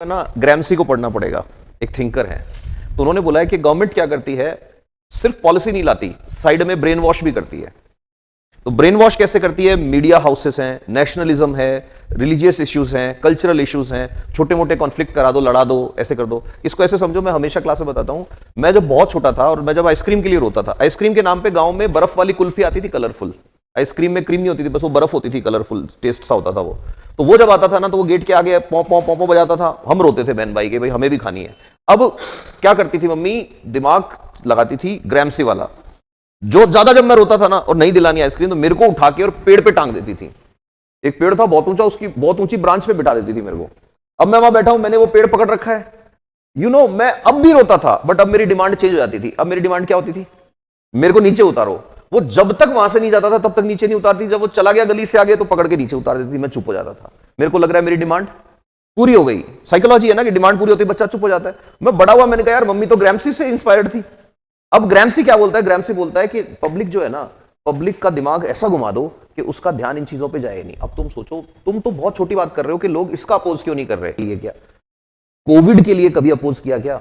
ना ग्रैमसी को पढ़ना पड़ेगा, एक थिंकर है। तो उन्होंने बोला है कि गवर्नमेंट क्या करती है, सिर्फ पॉलिसी नहीं लाती, साइड में ब्रेन वॉश भी करती है। तो ब्रेन वॉश कैसे करती है? मीडिया हाउसेस हैं, नेशनलिज्म है, रिलीजियस इश्यूज हैं, कल्चरल इश्यूज हैं, छोटे मोटे कॉन्फ्लिक्ट करा दो, लड़ा दो, ऐसे कर दो। इसको ऐसे समझो, मैं हमेशा क्लास में बताता हूं, मैं जब बहुत छोटा था और मैं जब आइसक्रीम के लिए रोता था, आइसक्रीम के नाम पे गांव में बर्फ वाली कुल्फी आती थी, कलरफुल। आइसक्रीम में क्रीम नहीं होती थी, बस वो बर्फ होती थी, कलरफुल टेस्ट सा होता था वो। तो वो जब आता था ना, तो वो गेट के आगे पौ पौ पौ पौ बजाता था, हम रोते थे बहन भाई के, भाई हमें भी खानी है। अब क्या करती थी मम्मी, दिमाग लगाती थी ग्रैमसी वाला। जो ज्यादा जब मैं रोता था ना और नहीं दिलानी आइसक्रीम, तो मेरे को उठा के और पेड़ पे टांग देती थी। एक पेड़ था बहुत ऊंचा, उसकी बहुत ऊंची ब्रांच पे बिठा देती थी मेरे को। अब मैं वहां बैठा हूं, मैंने वो पेड़ पकड़ रखा है, मैं अब भी रोता था, बट अब मेरी डिमांड चेंज हो जाती थी। अब मेरी डिमांड क्या होती थी? मेरे को नीचे उतारो। वो जब तक वहां से नहीं जाता था तब तक नीचे नहीं उतारती, जब वो चला गया गली से आगे तो पकड़ के नीचे उतार देती थी। मैं चुप हो जाता था, मेरे को लग रहा है मेरी डिमांड पूरी हो गई। साइकोलॉजी है ना कि डिमांड पूरी होती है, बच्चा चुप हो जाता है। मैं बड़ा हुआ, मैंने कहा यार मम्मी तो ग्रैमसी से इंस्पायर्ड थी। अब ग्रैमसी क्या बोलता है? ग्रैमसी बोलता है कि पब्लिक जो है ना, पब्लिक का दिमाग ऐसा घुमा दो कि उसका ध्यान इन चीजों पे जाए नहीं। अब तुम सोचो, तुम तो बहुत छोटी बात कर रहे हो कि लोग इसका अपोज क्यों नहीं कर रहे। ये क्या कोविड के लिए कभी अपोज किया क्या?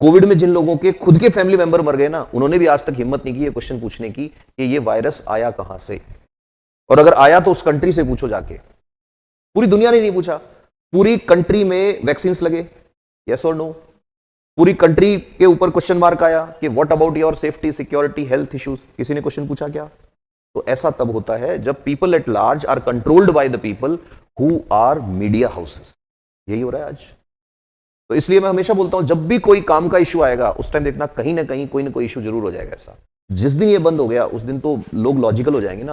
कोविड में जिन लोगों के खुद के फैमिली मेंबर मर गए ना, उन्होंने भी आज तक हिम्मत नहीं की ये क्वेश्चन पूछने की कि ये वायरस आया कहां से, और अगर आया तो उस कंट्री से पूछो जाके। पूरी दुनिया ने नहीं पूछा। पूरी कंट्री में वैक्सीन लगे, यस और नो? पूरी कंट्री के ऊपर क्वेश्चन मार्क आया कि what about your safety, security, health issues, किसी ने क्वेश्चन पूछा क्या? तो ऐसा तब होता है जब people at large are controlled by the people who are media houses. यही हो रहा है आज। तो इसलिए मैं हमेशा बोलता हूं, जब भी कोई काम का इशू आएगा उस टाइम देखना कहीं ना कहीं कोई ना कोई इशू जरूर हो जाएगा ऐसा। जिस दिन ये बंद हो गया उस दिन तो लोग लॉजिकल हो जाएंगे ना।